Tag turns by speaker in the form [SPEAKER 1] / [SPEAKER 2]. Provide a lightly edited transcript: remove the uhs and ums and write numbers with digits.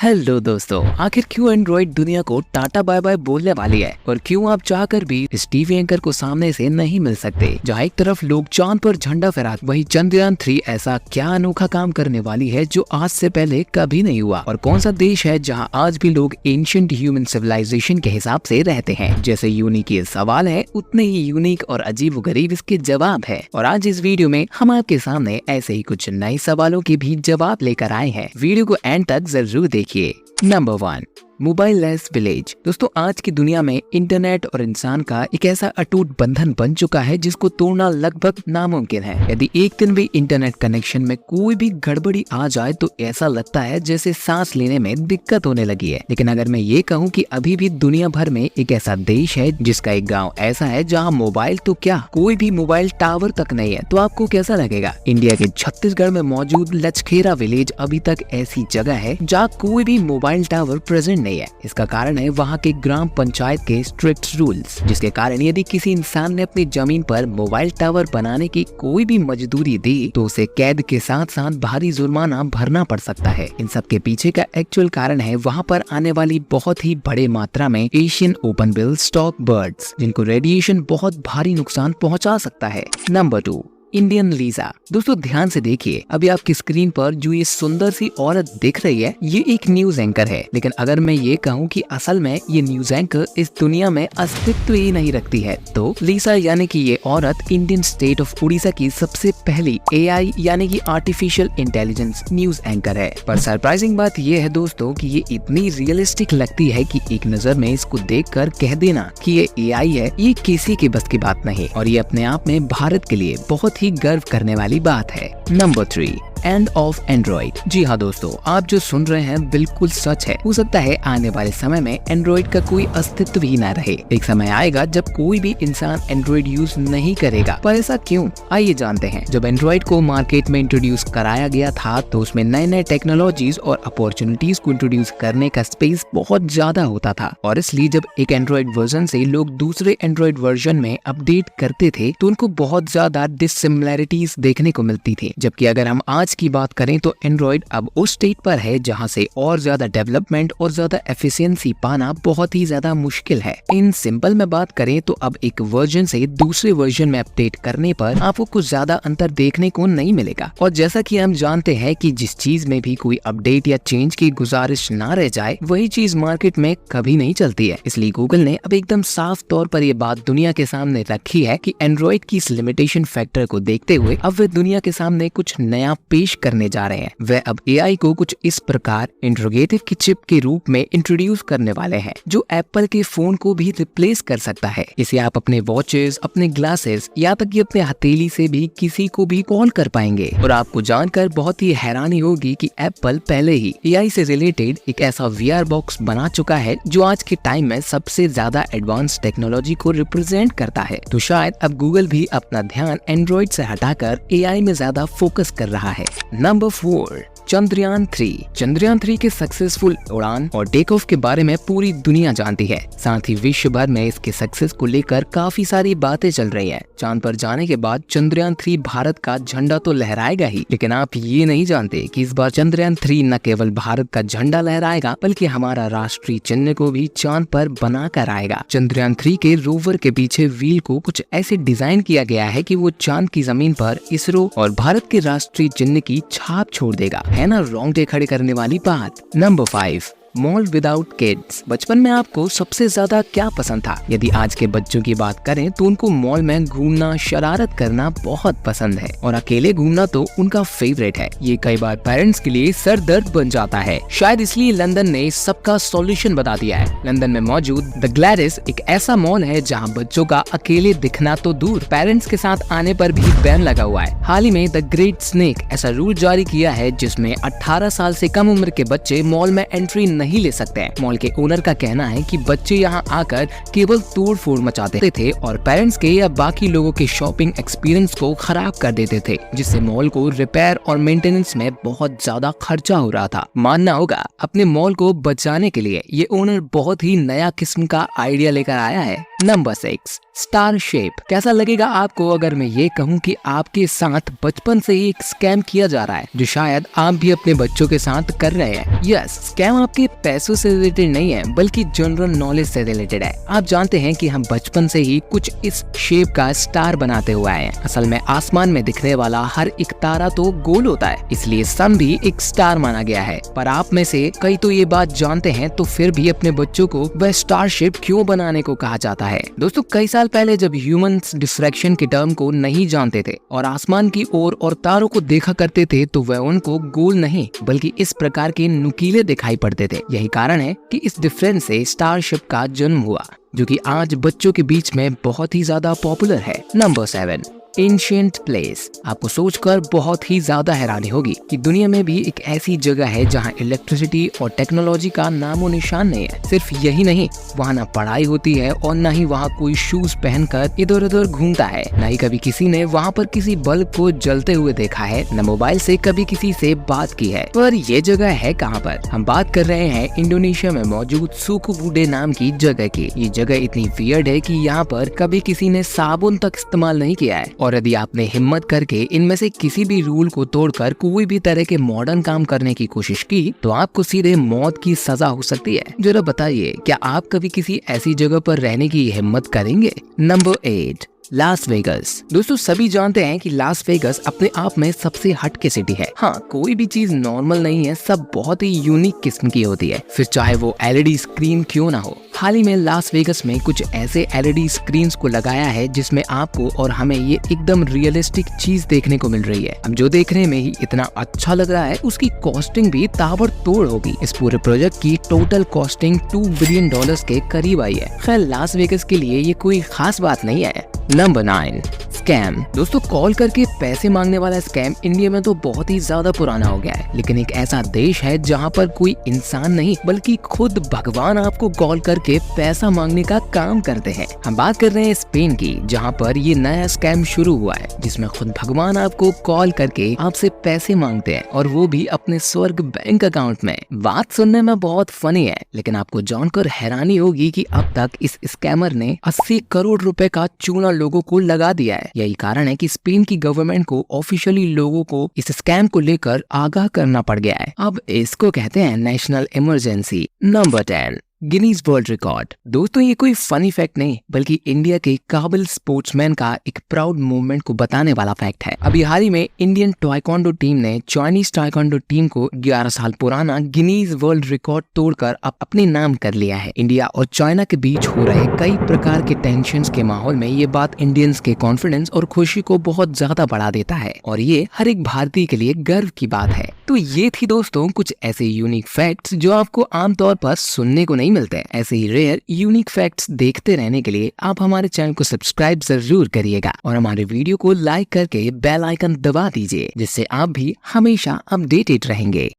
[SPEAKER 1] Hello दोस्तों, आखिर क्यों एंड्रॉइड दुनिया को टाटा बाय बाय बोलने वाली है और क्यों आप चाहकर भी इस टीवी एंकर को सामने से नहीं मिल सकते। जहां एक तरफ लोग चांद पर झंडा फहरा, वहीं चंद्रयान 3 ऐसा क्या अनोखा काम करने वाली है जो आज से पहले कभी नहीं हुआ। और कौन सा देश है जहां आज भी लोग एंशिएंट ह्यूमन सिविलाइजेशन के हिसाब से रहते हैं। जैसे यूनिक ये सवाल है, उतने ही यूनिक और अजीबोगरीब इसके जवाब है। और आज इस वीडियो में हम आपके सामने ऐसे ही कुछ नए सवालों के भी जवाब लेकर आए हैं। वीडियो को एंड तक जरूर देखिए। Number 1, mobile less village. दोस्तों, आज की दुनिया में इंटरनेट और इंसान का एक ऐसा अटूट बंधन बन चुका है जिसको तोड़ना लगभग नामुमकिन है। यदि एक दिन भी इंटरनेट कनेक्शन में कोई भी गड़बड़ी आ जाए तो ऐसा लगता है जैसे सांस लेने में दिक्कत होने लगी है। लेकिन अगर मैं ये कहूँ कि अभी भी दुनिया भर में एक ऐसा देश है जिसका एक गाँव ऐसा है जहाँ मोबाइल तो क्या, कोई भी मोबाइल टावर तक नहीं है, तो आपको कैसा लगेगा? इंडिया के छत्तीसगढ़ में मौजूद लचखेरा विलेज अभी तक ऐसी जगह है जहाँ कोई भी मोबाइल टावर प्रेजेंट नहीं है। इसका कारण है वहाँ के ग्राम पंचायत के स्ट्रिक्ट रूल्स, जिसके कारण यदि किसी इंसान ने अपनी जमीन पर मोबाइल टावर बनाने की कोई भी मजदूरी दी तो उसे कैद के साथ साथ भारी जुर्माना भरना पड़ सकता है। इन सब के पीछे का एक्चुअल कारण है वहाँ पर आने वाली बहुत ही बड़े मात्रा में Asian open bill stock birds, जिनको रेडिएशन बहुत भारी नुकसान पहुँचा सकता है। Number 2, Indian Lisa. दोस्तों, ध्यान से देखिए, अभी आपकी स्क्रीन पर जो ये सुंदर सी औरत दिख रही है, ये एक न्यूज एंकर है। लेकिन अगर मैं ये कहूँ कि असल में ये न्यूज एंकर इस दुनिया में अस्तित्व ही नहीं रखती है, तो लीजा यानी कि ये औरत इंडियन स्टेट ऑफ उड़ीसा की सबसे पहली AI यानी कि आर्टिफिशियल इंटेलिजेंस न्यूज एंकर है। पर सरप्राइजिंग बात ये है दोस्तों कि ये इतनी रियलिस्टिक लगती है कि एक नजर में इसको देखकर कह देना कि ये AI है, ये किसी के बस की बात नहीं। और ये अपने आप में भारत के लिए बहुत ही गर्व करने वाली बात है। Number 3, end of Android. जी हाँ दोस्तों, आप जो सुन रहे हैं बिल्कुल सच है। हो सकता है आने वाले समय में एंड्रॉइड का कोई अस्तित्व ही न रहे। एक समय आएगा जब कोई भी इंसान एंड्रॉइड यूज नहीं करेगा। पर ऐसा क्यों? आइए जानते हैं। जब एंड्रॉइड को मार्केट में इंट्रोड्यूस कराया गया था तो उसमें नए नए टेक्नोलॉजीज और अपॉर्चुनिटीज को इंट्रोड्यूस करने का स्पेस बहुत ज्यादा होता था। और इसलिए जब एक एंड्रॉइड वर्जन से लोग दूसरे एंड्रॉइड वर्जन में अपडेट करते थे तो उनको बहुत ज्यादा डिसिमिलैरिटीज देखने को मिलती थी। जबकि अगर हम आज की बात करें तो एंड्रॉइड अब उस स्टेट पर है जहां से और ज्यादा डेवलपमेंट और ज्यादा एफिशिएंसी पाना बहुत ही ज्यादा मुश्किल है। इन सिंपल में बात करें तो अब एक वर्जन से दूसरे वर्जन में अपडेट करने पर आपको कुछ ज्यादा अंतर देखने को नहीं मिलेगा। और जैसा कि हम जानते हैं कि जिस चीज में भी कोई अपडेट या चेंज की गुजारिश ना रह जाए वही चीज मार्केट में कभी नहीं चलती है। इसलिए गूगल ने अब एकदम साफ तौर पर ये बात दुनिया के सामने रखी है कि एंड्रॉइड की इस लिमिटेशन फैक्टर को देखते हुए अब वे दुनिया के सामने कुछ नया पेश करने जा रहे हैं। वे अब AI को कुछ इस प्रकार इंट्रोगेटिव की चिप के रूप में इंट्रोड्यूस करने वाले हैं जो एप्पल के फोन को भी रिप्लेस कर सकता है। इसे आप अपने वॉचेस, अपने ग्लासेस या तक कि अपने हथेली से भी किसी को भी कॉल कर पाएंगे। और आपको जानकर बहुत ही हैरानी होगी कि एप्पल पहले ही AI से रिलेटेड एक ऐसा VR बॉक्स बना चुका है जो आज के टाइम में सबसे ज्यादा एडवांस टेक्नोलॉजी को रिप्रेजेंट करता है। तो शायद अब गूगल भी अपना ध्यान एंड्रॉइड से हटाकर AI में ज्यादा फोकस कर रहा है। नंबर 4, चंद्रयान 3। चंद्रयान 3 के सक्सेसफुल उड़ान और टेक ऑफ के बारे में पूरी दुनिया जानती है। साथ ही विश्व भर में इसके सक्सेस को लेकर काफी सारी बातें चल रही हैं। चांद पर जाने के बाद चंद्रयान 3 भारत का झंडा तो लहराएगा ही, लेकिन आप ये नहीं जानते कि इस बार चंद्रयान 3 न केवल भारत का झंडा लहराएगा बल्कि हमारा राष्ट्रीय चिन्ह को भी चांद पर बना कर आएगा। चंद्रयान 3 के रोवर के पीछे व्हील को कुछ ऐसे डिजाइन किया गया है कि वो चांद की जमीन पर इसरो और भारत के राष्ट्रीय चिन्ह की छाप छोड़ देगा। है ना रोंगटे खड़े करने वाली बात। Number 5, mall without kids. बचपन में आपको सबसे ज्यादा क्या पसंद था? यदि आज के बच्चों की बात करें तो उनको मॉल में घूमना, शरारत करना बहुत पसंद है और अकेले घूमना तो उनका फेवरेट है। ये कई बार पेरेंट्स के लिए सर दर्द बन जाता है। शायद इसलिए लंदन ने सबका सॉल्यूशन बता दिया है। लंदन में मौजूद द ग्लैडिस एक ऐसा मॉल है जहाँ बच्चों का अकेले दिखना तो दूर, पेरेंट्स के साथ आने पर भी बैन लगा हुआ है। हाल ही में द ग्रेट स्नेक ऐसा रूल जारी किया है जिसमें 18 साल से कम उम्र के बच्चे मॉल में एंट्री नहीं ले सकते हैं। मॉल के ओनर का कहना है कि बच्चे यहाँ आकर केवल तोड़ फोड़ मचाते थे और पेरेंट्स के या बाकी लोगों के शॉपिंग एक्सपीरियंस को खराब कर देते थे, जिससे मॉल को रिपेयर और मेंटेनेंस में बहुत ज्यादा खर्चा हो रहा था। मानना होगा अपने मॉल को बचाने के लिए ये ओनर बहुत ही नया किस्म का आइडिया लेकर आया है। Number 6, star shape. कैसा लगेगा आपको अगर मैं ये कहूँ कि आपके साथ बचपन से ही एक स्कैम किया जा रहा है जो शायद आप भी अपने बच्चों के साथ कर रहे हैं। यस, स्कैम आपके पैसों से रिलेटेड नहीं है बल्कि जनरल नॉलेज से रिलेटेड है। आप जानते हैं कि हम बचपन से ही कुछ इस शेप का स्टार बनाते हुए आए हैं। असल में आसमान में दिखने वाला हर एक तारा तो गोल होता है, इसलिए सन भी एक स्टार माना गया है। पर आप में से कई तो ये बात जानते हैं तो फिर भी अपने बच्चों को वह स्टार शेप क्यों बनाने को कहा जाता है। दोस्तों, कई साल पहले जब ह्यूमंस डिफ्रैक्शन के टर्म को नहीं जानते थे और आसमान की ओर और तारों को देखा करते थे तो वह उनको गोल नहीं बल्कि इस प्रकार के नुकीले दिखाई पड़ते थे। यही कारण है कि इस डिफरेंस से स्टार शेप का जन्म हुआ, जो कि आज बच्चों के बीच में बहुत ही ज्यादा पॉपुलर है। Number 7, ancient place. आपको सोचकर बहुत ही ज्यादा हैरानी होगी कि दुनिया में भी एक ऐसी जगह है जहां इलेक्ट्रिसिटी और टेक्नोलॉजी का नामो निशान नहीं है। सिर्फ यही नहीं, वहां ना पढ़ाई होती है और ना ही वहां कोई शूज पहनकर इधर उधर घूमता है, ना ही कभी किसी ने वहां पर किसी बल्ब को जलते हुए देखा है, न मोबाइल से कभी किसी से बात की है। पर ये जगह है कहाँ पर? हम बात कर रहे हैं इंडोनेशिया में मौजूद सुकु वुडे नाम की जगह की। ये जगह इतनी वियर्ड है कि यहाँ पर कभी किसी ने साबुन तक इस्तेमाल नहीं किया है, और यदि आपने हिम्मत करके इनमें से किसी भी रूल को तोड़कर कोई भी तरह के मॉडर्न काम करने की कोशिश की तो आपको सीधे मौत की सजा हो सकती है। जरा बताइए, क्या आप कभी किसी ऐसी जगह पर रहने की हिम्मत करेंगे? Number 8, Las Vegas. दोस्तों, सभी जानते हैं कि लास वेगस अपने आप में सबसे हटके सिटी है। हाँ, कोई भी चीज नॉर्मल नहीं है, सब बहुत ही यूनिक किस्म की होती है, फिर चाहे वो एलईडी स्क्रीन क्यों ना हो। हाल ही में लास वेगस में कुछ ऐसे एलईडी स्क्रीन्स को लगाया है जिसमें आपको और हमें ये एकदम रियलिस्टिक चीज देखने को मिल रही है। अब जो देखने में ही इतना अच्छा लग रहा है उसकी कॉस्टिंग भी ताबड़तोड़ होगी। इस पूरे प्रोजेक्ट की टोटल कॉस्टिंग $2 बिलियन के करीब आई है। खैर, लास वेगस के लिए ये कोई खास बात नहीं है। Number 9, scam. दोस्तों, कॉल करके पैसे मांगने वाला स्कैम इंडिया में तो बहुत ही ज्यादा पुराना हो गया है, लेकिन एक ऐसा देश है जहां पर कोई इंसान नहीं बल्कि खुद भगवान आपको कॉल करके पैसा मांगने का काम करते हैं। हम बात कर रहे हैं स्पेन की, जहां पर ये नया स्कैम शुरू हुआ है जिसमें खुद भगवान आपको कॉल करके आपसे पैसे मांगते हैं, और वो भी अपने स्वर्ग बैंक अकाउंट में। बात सुनने में बहुत फनी है, लेकिन आपको जानकर हैरानी होगी कि अब तक इस स्कैमर ने 80 करोड़ रुपए का चूना लोगों को लगा दिया है। यही कारण है कि स्पेन की गवर्नमेंट को ऑफिशियली लोगों को इस स्कैम को लेकर आगाह करना पड़ गया है। अब इसको कहते हैं national emergency. Number 10, Guinness world record. दोस्तों, ये कोई फनी फैक्ट नहीं बल्कि इंडिया के काबिल स्पोर्ट्समैन का एक प्राउड मूवमेंट को बताने वाला फैक्ट है। अभी हाल ही में इंडियन टाइक्वांडो टीम ने चाइनीज टाइक्वांडो टीम को 11 साल पुराना गिनीज वर्ल्ड रिकॉर्ड तोड़कर अपने नाम कर लिया है। इंडिया और चाइना के बीच हो रहे कई प्रकार के टेंशन के माहौल में ये बात इंडियंस के कॉन्फिडेंस और खुशी को बहुत ज्यादा बढ़ा देता है, और ये हर एक भारतीय के लिए गर्व की बात है। तो ये थी दोस्तों कुछ ऐसे यूनिक फैक्ट्स जो आपको आमतौर पर सुनने को नहीं मिलते हैं। ऐसे ही रेयर यूनिक फैक्ट्स देखते रहने के लिए आप हमारे चैनल को सब्सक्राइब जरूर करिएगा और हमारे वीडियो को लाइक करके बेल आइकन दबा दीजिए, जिससे आप भी हमेशा अपडेटेड रहेंगे।